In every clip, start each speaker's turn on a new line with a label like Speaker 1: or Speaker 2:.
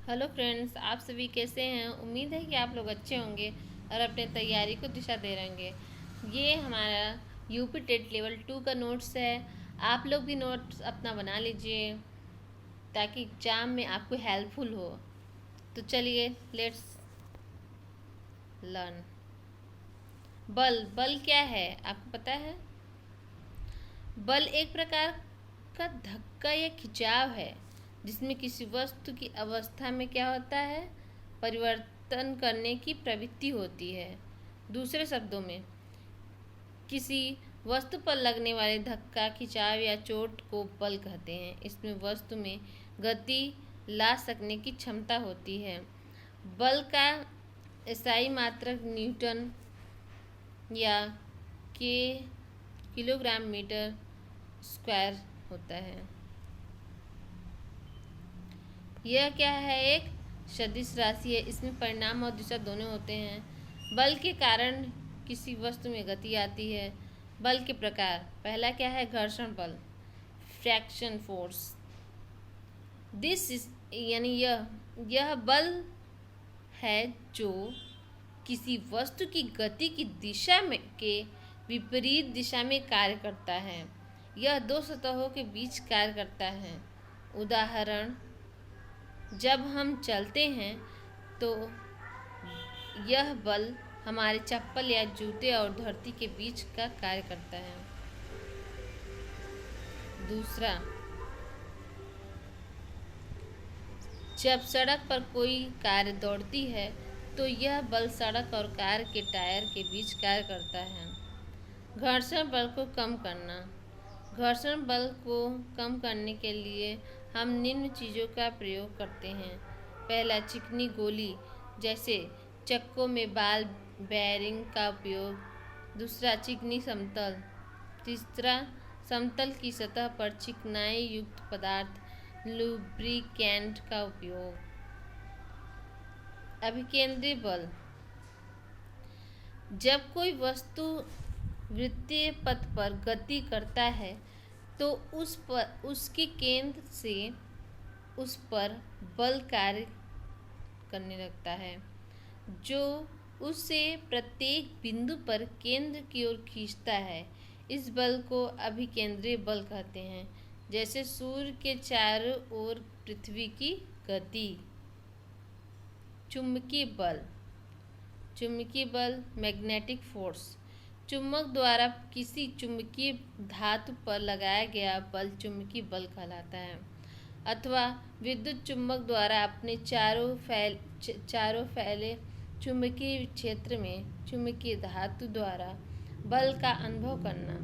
Speaker 1: Hello friends, आप सभी कैसे हैं। उम्मीद है कि आप लोग अच्छे होंगे और अपने तैयारी को दिशा दे रहे होंगे। ये हमारा यूपी टेट लेवल 2 का नोट्स है। आप लोग भी नोट्स अपना बना लीजिए ताकि एग्ज़ाम में आपको हेल्पफुल हो। तो चलिए लेट्स लर्न। बल बल क्या है आपको पता है? बल एक प्रकार का धक्का या खिंचाव है जिसमें किसी वस्तु की अवस्था में क्या होता है, परिवर्तन करने की प्रवृत्ति होती है। दूसरे शब्दों में, किसी वस्तु पर लगने वाले धक्का, खिंचाव या चोट को बल कहते हैं। इसमें वस्तु में गति ला सकने की क्षमता होती है। बल का SI मात्रक न्यूटन या के किलोग्राम मीटर स्क्वायर होता है। यह क्या है? एक सदिश राशि है। इसमें परिमाण और दिशा दोनों होते हैं। बल के कारण किसी वस्तु में गति आती है। बल के प्रकार, पहला क्या है? घर्षण बल, फ्रैक्शन फोर्स। दिस इज यानी यह बल है जो किसी वस्तु की गति की दिशा में के विपरीत दिशा में कार्य करता है। यह दो सतहों के बीच कार्य करता है। उदाहरण, जब हम चलते हैं तो यह बल हमारे चप्पल या जूते और धरती के बीच का कार्य करता है। दूसरा, जब सड़क पर कोई कार दौड़ती है तो यह बल सड़क और कार के टायर के बीच कार्य करता है। घर्षण बल को कम करना। घर्षण बल को कम करने के लिए हम निम्न चीज़ों का प्रयोग करते हैं। पहला, चिकनी गोली जैसे चक्कों में बाल बेयरिंग का उपयोग। दूसरा, चिकनी समतल। तीसरा, समतल की सतह पर चिकनाई युक्त पदार्थ लुब्रिकेंट का उपयोग। अभिकेंद्री बल, जब कोई वस्तु वृत्तीय पथ पर गति करता है तो उसके केंद्र से उस पर बल कार्य करने लगता है जो उसे प्रत्येक बिंदु पर केंद्र की ओर खींचता है। इस बल को अभिकेंद्रीय बल कहते हैं, जैसे सूर्य के चारों ओर पृथ्वी की गति। चुंबकीय बल। चुंबकीय बल, मैग्नेटिक फोर्स। चुंबक द्वारा किसी चुंबकीय धातु पर लगाया गया बल चुंबकीय बल कहलाता है। अथवा विद्युत चुंबक द्वारा अपने चारों फैले चुंबकीय क्षेत्र में चुंबकीय धातु द्वारा बल का अनुभव करना।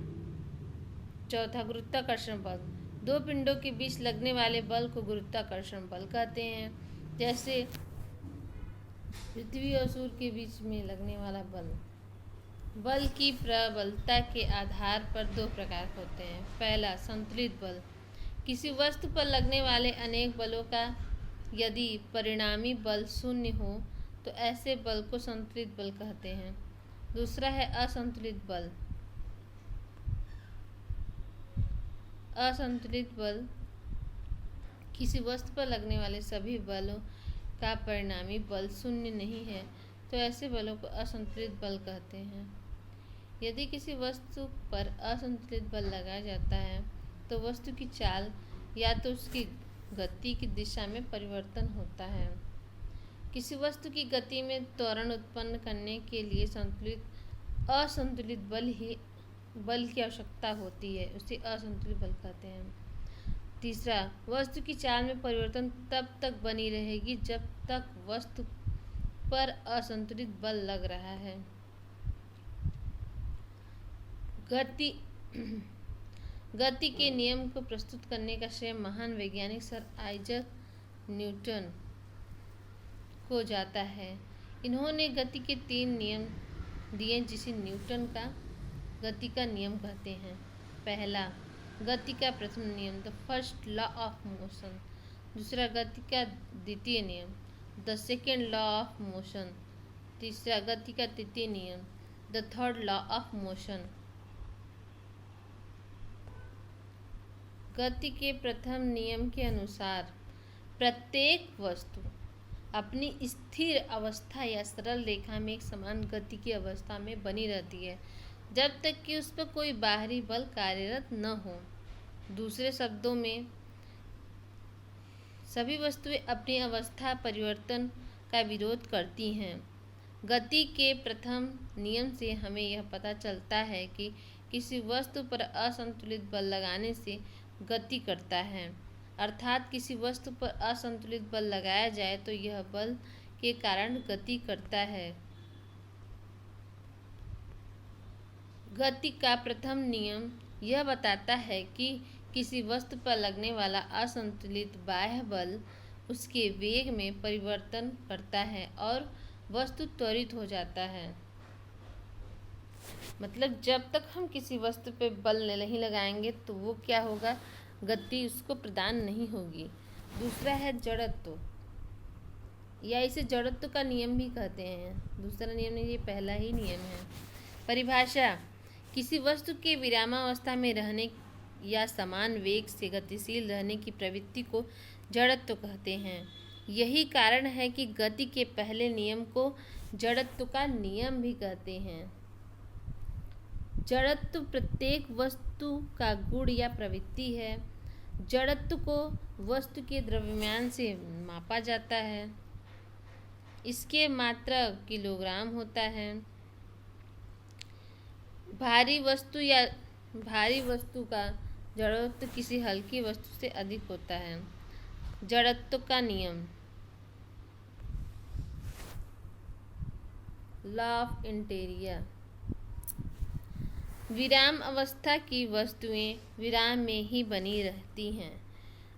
Speaker 1: चौथा, गुरुत्वाकर्षण बल। दो पिंडों के बीच लगने वाले बल को गुरुत्वाकर्षण बल कहते हैं, जैसे पृथ्वी और सूर्य के बीच में लगने वाला बल। बल की प्रबलता के आधार पर दो प्रकार होते हैं। पहला, संतुलित बल। किसी वस्तु पर लगने वाले अनेक बलों का यदि परिणामी बल शून्य हो तो ऐसे बल को संतुलित बल कहते हैं। दूसरा है असंतुलित बल। असंतुलित बल, किसी वस्तु पर लगने वाले सभी बलों का परिणामी बल शून्य नहीं है तो ऐसे बलों को असंतुलित बल कहते हैं। यदि किसी वस्तु पर असंतुलित बल लगाया जाता है तो वस्तु की चाल या तो उसकी गति की दिशा में परिवर्तन होता है। किसी वस्तु की गति में त्वरण उत्पन्न करने के लिए असंतुलित बल की आवश्यकता होती है, उसे असंतुलित बल कहते हैं। तीसरा, वस्तु की चाल में परिवर्तन तब तक बनी रहेगी जब तक वस्तु पर असंतुलित बल लग रहा है। गति के नियम को प्रस्तुत करने का श्रेय महान वैज्ञानिक सर आइजक न्यूटन को जाता है। इन्होंने गति के 3 नियम दिए जिसे न्यूटन का गति का नियम कहते हैं। पहला, गति का प्रथम नियम, the first law of motion. दूसरा, गति का द्वितीय नियम, the second law of motion. तीसरा, गति का तृतीय नियम, the third law of motion. गति के प्रथम नियम के अनुसार प्रत्येक वस्तु अपनी स्थिर अवस्था या सरल रेखा में एक समान गति की अवस्था में बनी रहती है जब तक कि उस पर कोई बाहरी बल कार्यरत न हो। दूसरे शब्दों में सभी वस्तुएं अपनी अवस्था परिवर्तन का विरोध करती हैं। गति के प्रथम नियम से हमें यह पता चलता है कि किसी वस्तु पर असंतुलित बल लगाने से गति करता है, अर्थात किसी वस्तु पर असंतुलित बल लगाया जाए तो यह बल के कारण गति करता है। गति का प्रथम नियम यह बताता है कि किसी वस्तु पर लगने वाला असंतुलित बाह्य बल उसके वेग में परिवर्तन करता है और वस्तु त्वरित हो जाता है। मतलब जब तक हम किसी वस्तु पे बल नहीं लगाएंगे तो वो क्या होगा, गति उसको प्रदान नहीं होगी। दूसरा है जड़त्व, या इसे जड़त्व का नियम भी कहते हैं। दूसरा नियम नहीं, ये पहला ही नियम है। परिभाषा: किसी वस्तु के विरामावस्था में रहने या समान वेग से गतिशील रहने की प्रवृत्ति को जड़त्व कहते हैं। यही कारण है कि गति के पहले नियम को जड़त्व का नियम भी कहते हैं। जड़त्व प्रत्येक वस्तु का गुण या प्रवृत्ति है। जड़त्व को वस्तु के द्रव्यमान से मापा जाता है। इसके मात्रा किलोग्राम होता है। भारी वस्तु का जड़त्व किसी हल्की वस्तु से अधिक होता है। जड़त्व का नियम, लॉ ऑफ इनर्शिया। विराम अवस्था की वस्तुएं विराम में ही बनी रहती हैं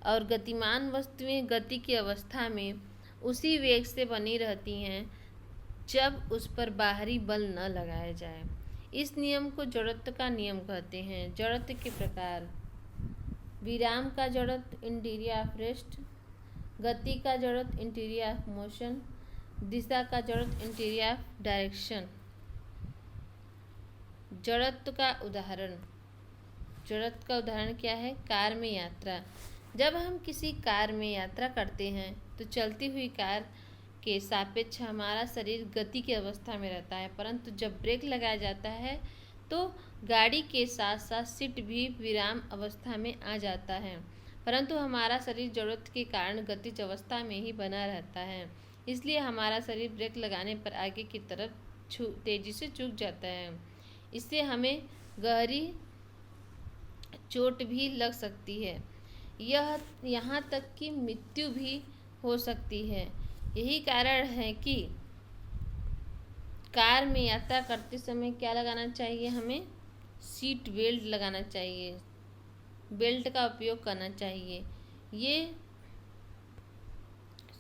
Speaker 1: और गतिमान वस्तुएं गति की अवस्था में उसी वेग से बनी रहती हैं जब उस पर बाहरी बल न लगाया जाए। इस नियम को जड़त्व का नियम कहते हैं। जड़त्व के प्रकार: विराम का जड़त्व इंटीरियर ऑफ रेस्ट, गति का जड़त्व इंटीरियर ऑफ मोशन, दिशा का जड़त्व इंटीरियर ऑफ डायरेक्शन। जड़त्व का उदाहरण क्या है? कार में यात्रा। जब हम किसी कार में यात्रा करते हैं तो चलती हुई कार के सापेक्ष हमारा शरीर गति की अवस्था में रहता है, परंतु जब ब्रेक लगाया जाता है तो गाड़ी के साथ साथ सीट भी विराम अवस्था में आ जाता है, परंतु हमारा शरीर जड़त्व के कारण गतिज अवस्था में ही बना रहता है। इसलिए हमारा शरीर ब्रेक लगाने पर आगे की तरफ तेजी से झुक जाता है। इससे हमें गहरी चोट भी लग सकती है, यहाँ तक कि मृत्यु भी हो सकती है। यही कारण है कि कार में यात्रा करते समय क्या लगाना चाहिए? हमें सीट बेल्ट लगाना चाहिए, बेल्ट का उपयोग करना चाहिए। ये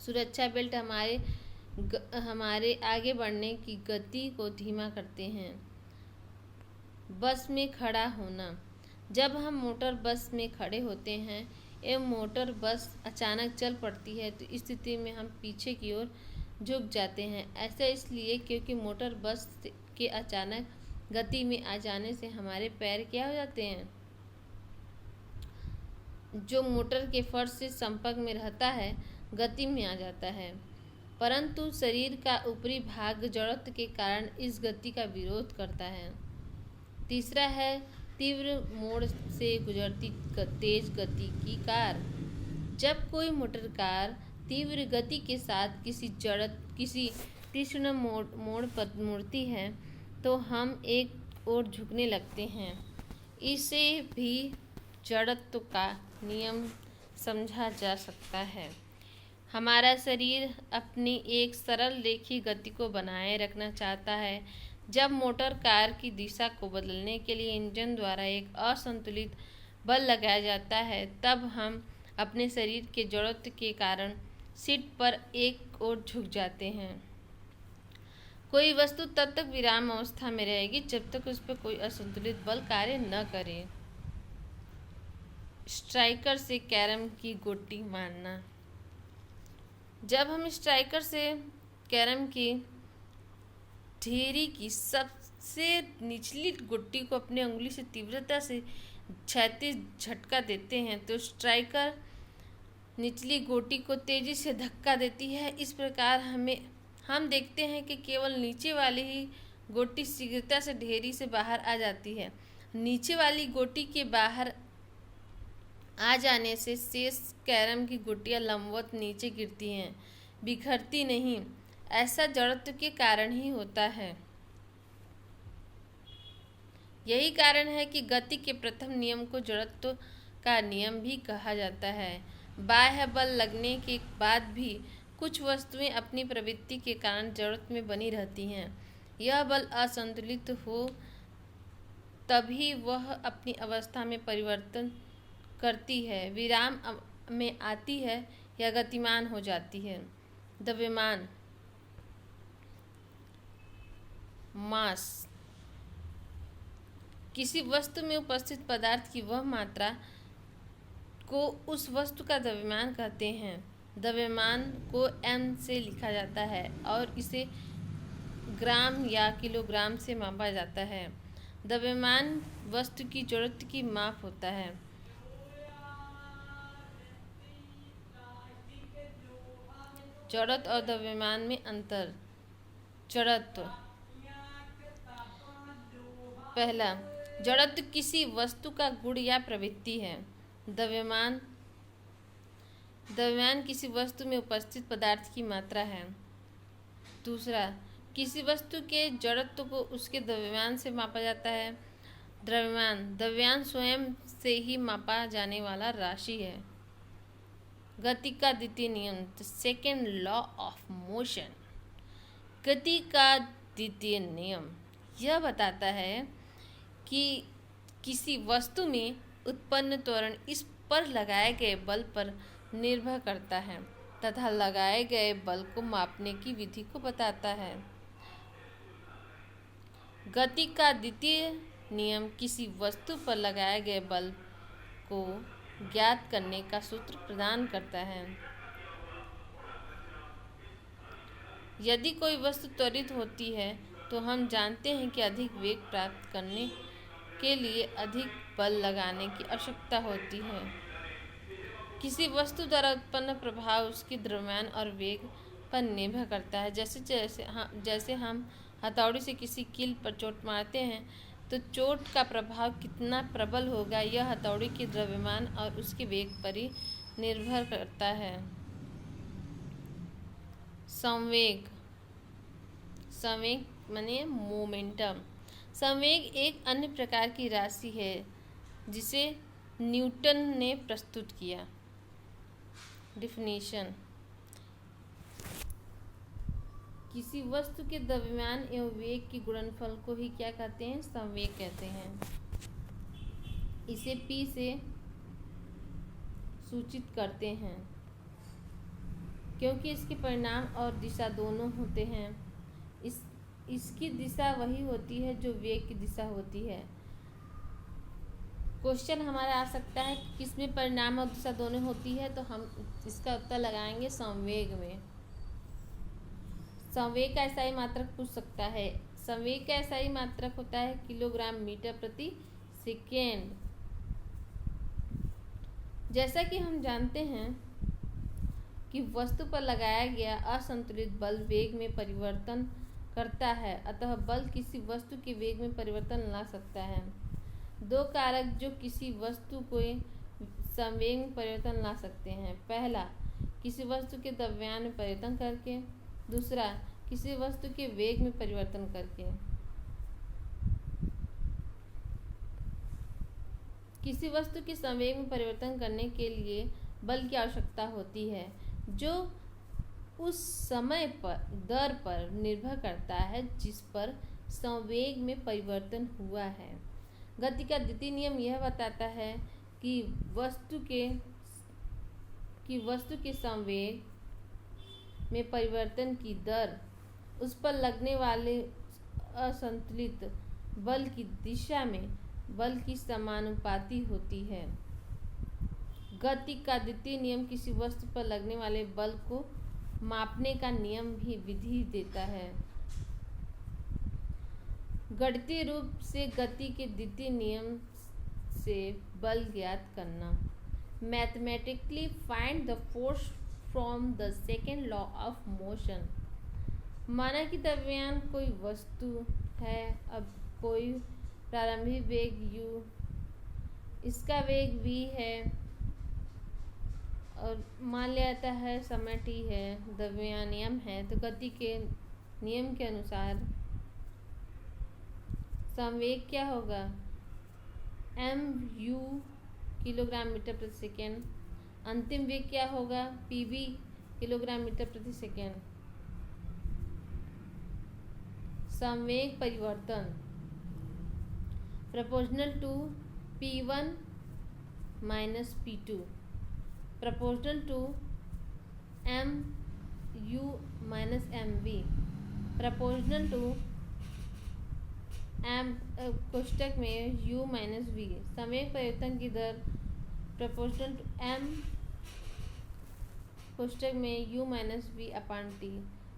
Speaker 1: सुरक्षा बेल्ट हमारे आगे बढ़ने की गति को धीमा करते हैं। बस में खड़ा होना। जब हम मोटर बस में खड़े होते हैं एवं मोटर बस अचानक चल पड़ती है तो इस स्थिति में हम पीछे की ओर झुक जाते हैं। ऐसा इसलिए क्योंकि मोटर बस के अचानक गति में आ जाने से हमारे पैर क्या हो जाते हैं, जो मोटर के फर्श से संपर्क में रहता है, गति में आ जाता है, परंतु शरीर का ऊपरी भाग जड़त्व के कारण इस गति का विरोध करता है। तीसरा है तीव्र मोड़ से गुजरती तेज गति की कार। जब कोई मोटर कार तीव्र गति के साथ किसी तीक्ष्ण मोड़ पर मुड़ती है तो हम एक ओर झुकने लगते हैं। इसे भी जड़त्व का नियम समझा जा सकता है। हमारा शरीर अपनी एक सरल रेखीय गति को बनाए रखना चाहता है। जब मोटर कार की दिशा को बदलने के लिए इंजन द्वारा एक असंतुलित बल लगाया जाता है तब हम अपने शरीर के जड़त्व के कारण सीट पर एक ओर झुक जाते हैं। कोई वस्तु तब तक विराम अवस्था में रहेगी जब तक उस पर कोई असंतुलित बल कार्य न करे। स्ट्राइकर से कैरम की गोटी मारना। जब हम स्ट्राइकर से कैरम की ढेरी की सबसे निचली गुट्टी को अपनी उंगली से तीव्रता से क्षैतिज झटका देते हैं तो स्ट्राइकर निचली गोटी को तेजी से धक्का देती है। इस प्रकार हम देखते हैं कि केवल नीचे वाली ही गोटी शीघ्रता से ढेरी से बाहर आ जाती है। नीचे वाली गोटी के बाहर आ जाने से शेष कैरम की गोटियां लंबवत नीचे गिरती हैं, बिखरती नहीं। ऐसा जड़त्व के कारण ही होता है। यही कारण है कि गति के प्रथम नियम को जड़त्व का नियम भी कहा जाता है। बाह्य बल लगने के बाद भी कुछ वस्तुएं अपनी प्रवृत्ति के कारण जड़त्व में बनी रहती हैं। यह बल असंतुलित हो तभी वह अपनी अवस्था में परिवर्तन करती है, विराम में आती है या गतिमान हो जाती है। द्रव्यमान, मास, किसी वस्तु में उपस्थित पदार्थ की वह मात्रा को उस वस्तु का द्रव्यमान कहते हैं। द्रव्यमान को m से लिखा जाता है और इसे ग्राम या किलोग्राम से मापा जाता है। द्रव्यमान वस्तु की जड़त्व की माप होता है। जड़त्व और द्रव्यमान में अंतर। जड़त्व, पहला, जड़त्व किसी वस्तु का गुण या प्रवृत्ति है। द्रव्यमान किसी वस्तु में उपस्थित पदार्थ की मात्रा है। दूसरा, किसी वस्तु के जड़त्व को उसके द्रव्यमान से मापा जाता है। द्रव्यमान स्वयं से ही मापा जाने वाला राशि है। गति का द्वितीय नियम, the second law of motion. गति का द्वितीय नियम यह बताता है कि किसी वस्तु में उत्पन्न त्वरण इस पर लगाए गए बल पर निर्भर करता है तथा लगाए गए बल को मापने की विधि को बताता है। गति का द्वितीय नियम किसी वस्तु पर लगाए गए बल को ज्ञात करने का सूत्र प्रदान करता है। यदि कोई वस्तु त्वरित होती है तो हम जानते हैं कि अधिक वेग प्राप्त करने के लिए अधिक बल लगाने की आवश्यकता होती है। किसी वस्तु द्वारा उत्पन्न प्रभाव उसके द्रव्यमान और वेग पर निर्भर करता है। जैसे हम हथौड़ी से किसी कील पर चोट मारते हैं तो चोट का प्रभाव कितना प्रबल होगा यह हथौड़ी के द्रव्यमान और उसके वेग पर ही निर्भर करता है। संवेग माने मोमेंटम। संवेग एक अन्य प्रकार की राशि है जिसे न्यूटन ने प्रस्तुत किया। डिफिनीशन, किसी वस्तु के द्रव्यमान एवं वेग के गुणनफल को ही क्या कहते हैं? संवेग कहते हैं। इसे P से सूचित करते हैं क्योंकि इसके परिमाण और दिशा दोनों होते हैं। इसकी दिशा वही होती है जो वेग की दिशा होती है। क्वेश्चन हमारा आ सकता है कि किसमें परिमाण और दिशा दोनों होती है, तो हम इसका उत्तर लगाएंगे संवेग में। संवेग का SI मात्रक पूछ सकता है। संवेग का SI मात्रक होता है किलोग्राम मीटर प्रति सेकेंड। जैसा कि हम जानते हैं कि वस्तु पर लगाया गया असंतुलित बल वेग में परिवर्तन करता है, अतः बल किसी वस्तु के वेग में परिवर्तन ला सकता है। दो कारक जो किसी वस्तु को संवेग में परिवर्तन ला सकते हैं। पहला, किसी वस्तु के द्रव्यमान में परिवर्तन करके। दूसरा, किसी वस्तु के वेग में परिवर्तन करके। किसी वस्तु के संवेग में परिवर्तन करने के लिए बल की आवश्यकता होती है जो उस समय पर दर पर निर्भर करता है जिस पर संवेग में परिवर्तन हुआ है। गति का द्वितीय नियम यह बताता है कि वस्तु के संवेग में परिवर्तन की दर उस पर लगने वाले असंतुलित बल की दिशा में बल की समानुपाती होती है। गति का द्वितीय नियम किसी वस्तु पर लगने वाले बल को मापने का नियम भी विधि देता है। गणितीय रूप से गति के द्वितीय नियम से बल ज्ञात करना। Mathematically find the force from the second law of motion. माना कि द्रव्यमान कोई वस्तु है। अब कोई प्रारंभिक वेग u, इसका वेग v है और मान लिया जाता है समय t है, द्रव्यमान m है। तो गति के नियम के अनुसार संवेग क्या होगा, mu किलोग्राम मीटर प्रति सेकेंड। अंतिम वेग क्या होगा, pv किलोग्राम मीटर प्रति सेकेंड। संवेग परिवर्तन proportional to p1 minus p2 proportional to mu minus mv proportional to कोष्ठक में u माइनस v। संवेग परिवर्तन की दर प्रोपोर्शनल टू m कोष्ठक में u minus v upon t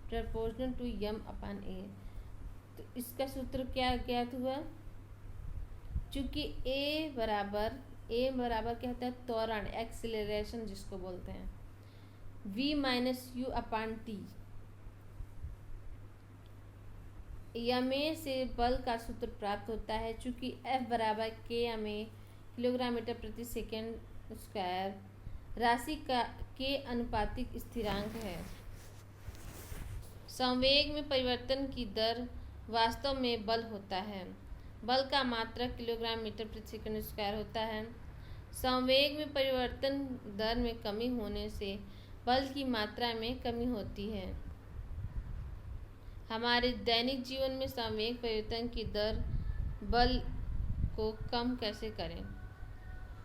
Speaker 1: proportional to m upon a। तो इसका सूत्र क्या ज्ञात हुआ, चूंकि a बराबर क्या होता है, त्वरण, एक्सीलरेशन जिसको बोलते हैं, v माइनस u अपान t। ma से बल का सूत्र प्राप्त होता है, चूंकि F बराबर kma किलोग्राम मीटर प्रति सेकेंड स्क्वायर राशि का के अनुपातिक स्थिरांक है। संवेग में परिवर्तन की दर वास्तव में बल होता है। बल का मात्रक किलोग्राम मीटर प्रति सेकंड स्क्वायर होता है। संवेग में परिवर्तन दर में कमी होने से बल की मात्रा में कमी होती है। हमारे दैनिक जीवन में संवेग परिवर्तन की दर बल को कम कैसे करें।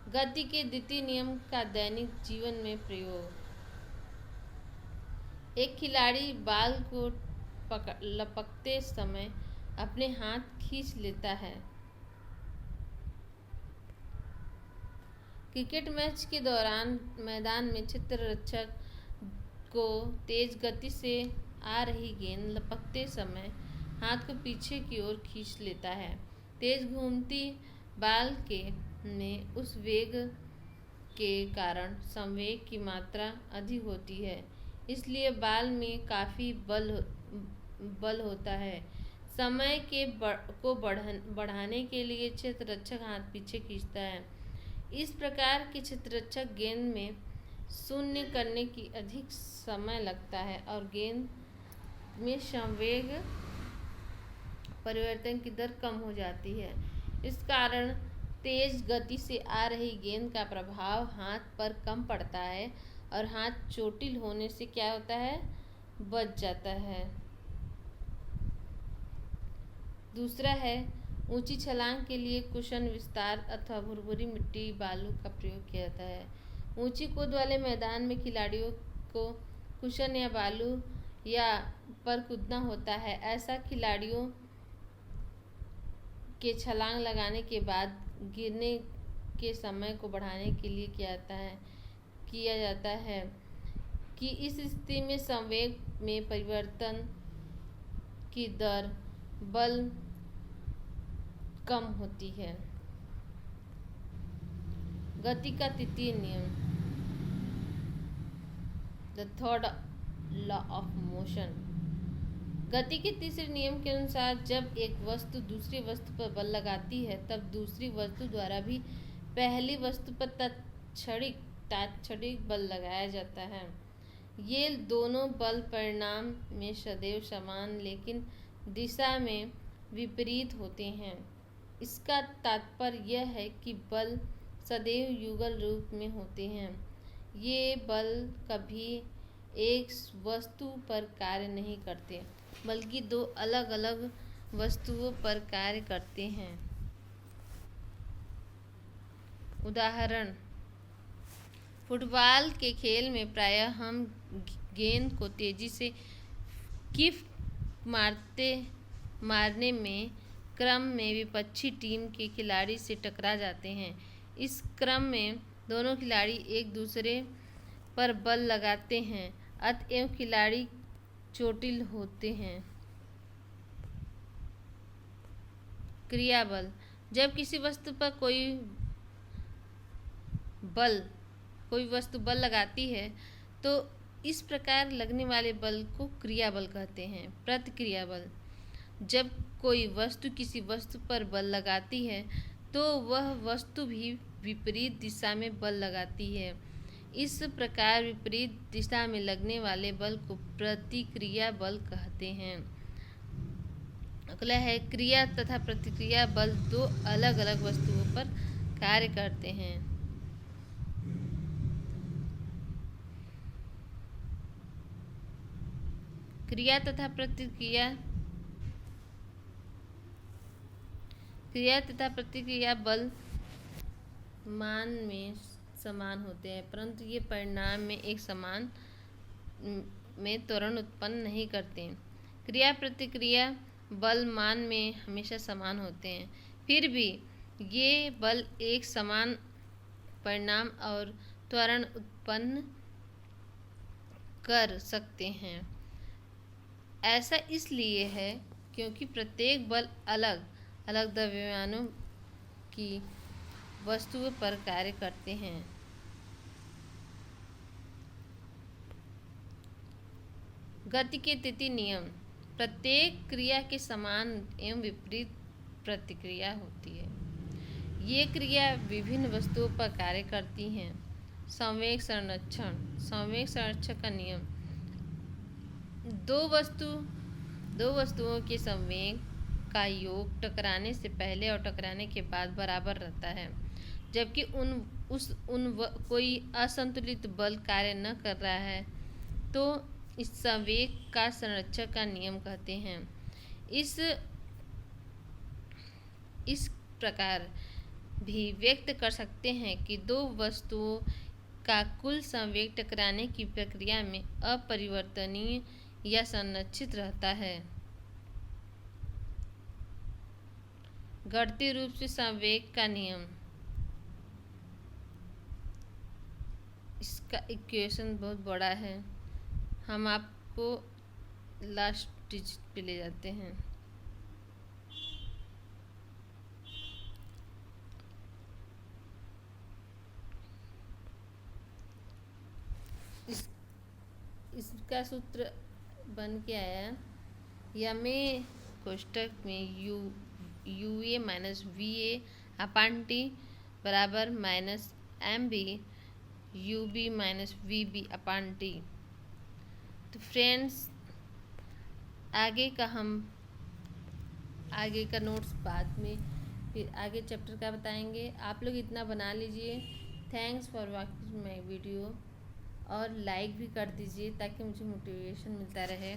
Speaker 1: गति के द्वितीय नियम का दैनिक जीवन में प्रयोग। एक खिलाड़ी बाल को लपकते समय अपने हाथ खींच लेता है। क्रिकेट मैच के दौरान मैदान में क्षेत्ररक्षक को तेज गति से आ रही गेंद लपकते समय हाथ को पीछे की ओर खींच लेता है। तेज घूमती बाल में उस वेग के कारण संवेग की मात्रा अधिक होती है, इसलिए बाल में काफ़ी बल होता है। समय को बढ़ाने के लिए क्षेत्ररक्षक हाथ पीछे खींचता है। इस प्रकार के क्षेत्ररक्षक गेंद में शून्य करने की अधिक समय लगता है और गेंद में संवेग परिवर्तन की दर कम हो जाती है। इस कारण तेज गति से आ रही गेंद का प्रभाव हाथ पर कम पड़ता है और हाथ चोटिल होने से क्या होता है, बच जाता है। दूसरा है, ऊंची छलांग के लिए कुशन विस्तार अथवा भुरभुरी मिट्टी बालू का प्रयोग किया जाता है। ऊंची कूद वाले मैदान में खिलाड़ियों को कुशन या बालू या पर कूदना होता है। ऐसा खिलाड़ियों के छलांग लगाने के बाद गिरने के समय को बढ़ाने के लिए किया जाता है कि इस स्थिति में संवेग में परिवर्तन की दर बल कम होती है। गति का तृतीय नियम, the third law of motion. गति के तीसरे नियम के अनुसार जब एक वस्तु दूसरी वस्तु पर बल लगाती है तब दूसरी वस्तु द्वारा भी पहली वस्तु पर तात्क्षणिक बल लगाया जाता है। ये दोनों बल परिणाम में सदैव समान लेकिन दिशा में विपरीत होते हैं। इसका तात्पर्य यह है कि बल सदैव युगल रूप में होते हैं। ये बल कभी एक वस्तु पर कार्य नहीं करते बल्कि दो अलग अलग वस्तुओं पर कार्य करते हैं। उदाहरण, फुटबॉल के खेल में प्रायः हम गेंद को तेजी से किक मारने में क्रम में विपक्षी टीम के खिलाड़ी से टकरा जाते हैं। इस क्रम में दोनों खिलाड़ी एक दूसरे पर बल लगाते हैं, अतएव खिलाड़ी चोटिल होते हैं। क्रिया बल, जब किसी वस्तु पर कोई बल कोई वस्तु बल लगाती है तो इस प्रकार लगने वाले बल को क्रिया बल कहते हैं। प्रतिक्रिया बल, जब कोई वस्तु किसी वस्तु पर बल लगाती है तो वह वस्तु भी विपरीत दिशा में बल लगाती है। इस प्रकार विपरीत दिशा में लगने वाले बल को प्रतिक्रिया बल कहते हैं। अगला है क्रिया तथा प्रतिक्रिया बल दो अलग अलग वस्तुओं पर कार्य करते हैं। क्रिया तथा प्रतिक्रिया बल मान में समान होते हैं, परंतु ये परिणाम में एक समान में त्वरण उत्पन्न नहीं करते। क्रिया प्रतिक्रिया बल मान में हमेशा समान होते हैं, फिर भी ये बल एक समान परिणाम और त्वरण उत्पन्न कर सकते हैं। ऐसा इसलिए है क्योंकि प्रत्येक बल अलग अलग द्रव्यमानों की वस्तुओं पर कार्य करते हैं। गति के तृतीय नियम, प्रत्येक क्रिया के समान एवं विपरीत प्रतिक्रिया होती है। ये क्रिया विभिन्न वस्तुओं पर कार्य करती हैं। संवेग संरक्षण, संवेग संरक्षण का नियम, दो वस्तुओं के संवेग का योग टकराने से पहले और टकराने के बाद बराबर रहता है, जबकि कोई असंतुलित बल कार्य न कर रहा है तो इस संवेग का संरक्षण का नियम कहते हैं। इस प्रकार भी व्यक्त कर सकते हैं कि दो वस्तुओं का कुल संवेग टकराने की प्रक्रिया में अपरिवर्तनीय या संरक्षित रहता है। घटती रूप से संवेग का नियम, इसका इक्वेशन बहुत बड़ा है, हम आपको लास्ट डिजिट पे ले जाते हैं। इसका सूत्र बन के आया, यमे कोष्टक में U A minus V A upon T बराबर minus M B U B minus V B upon T. तो फ्रेंड्स, आगे का नोट्स बाद में फिर आगे चैप्टर का बताएंगे। आप लोग इतना बना लीजिए। Thanks for watching my video, और लाइक भी कर दीजिए ताकि मुझे मोटिवेशन मिलता रहे।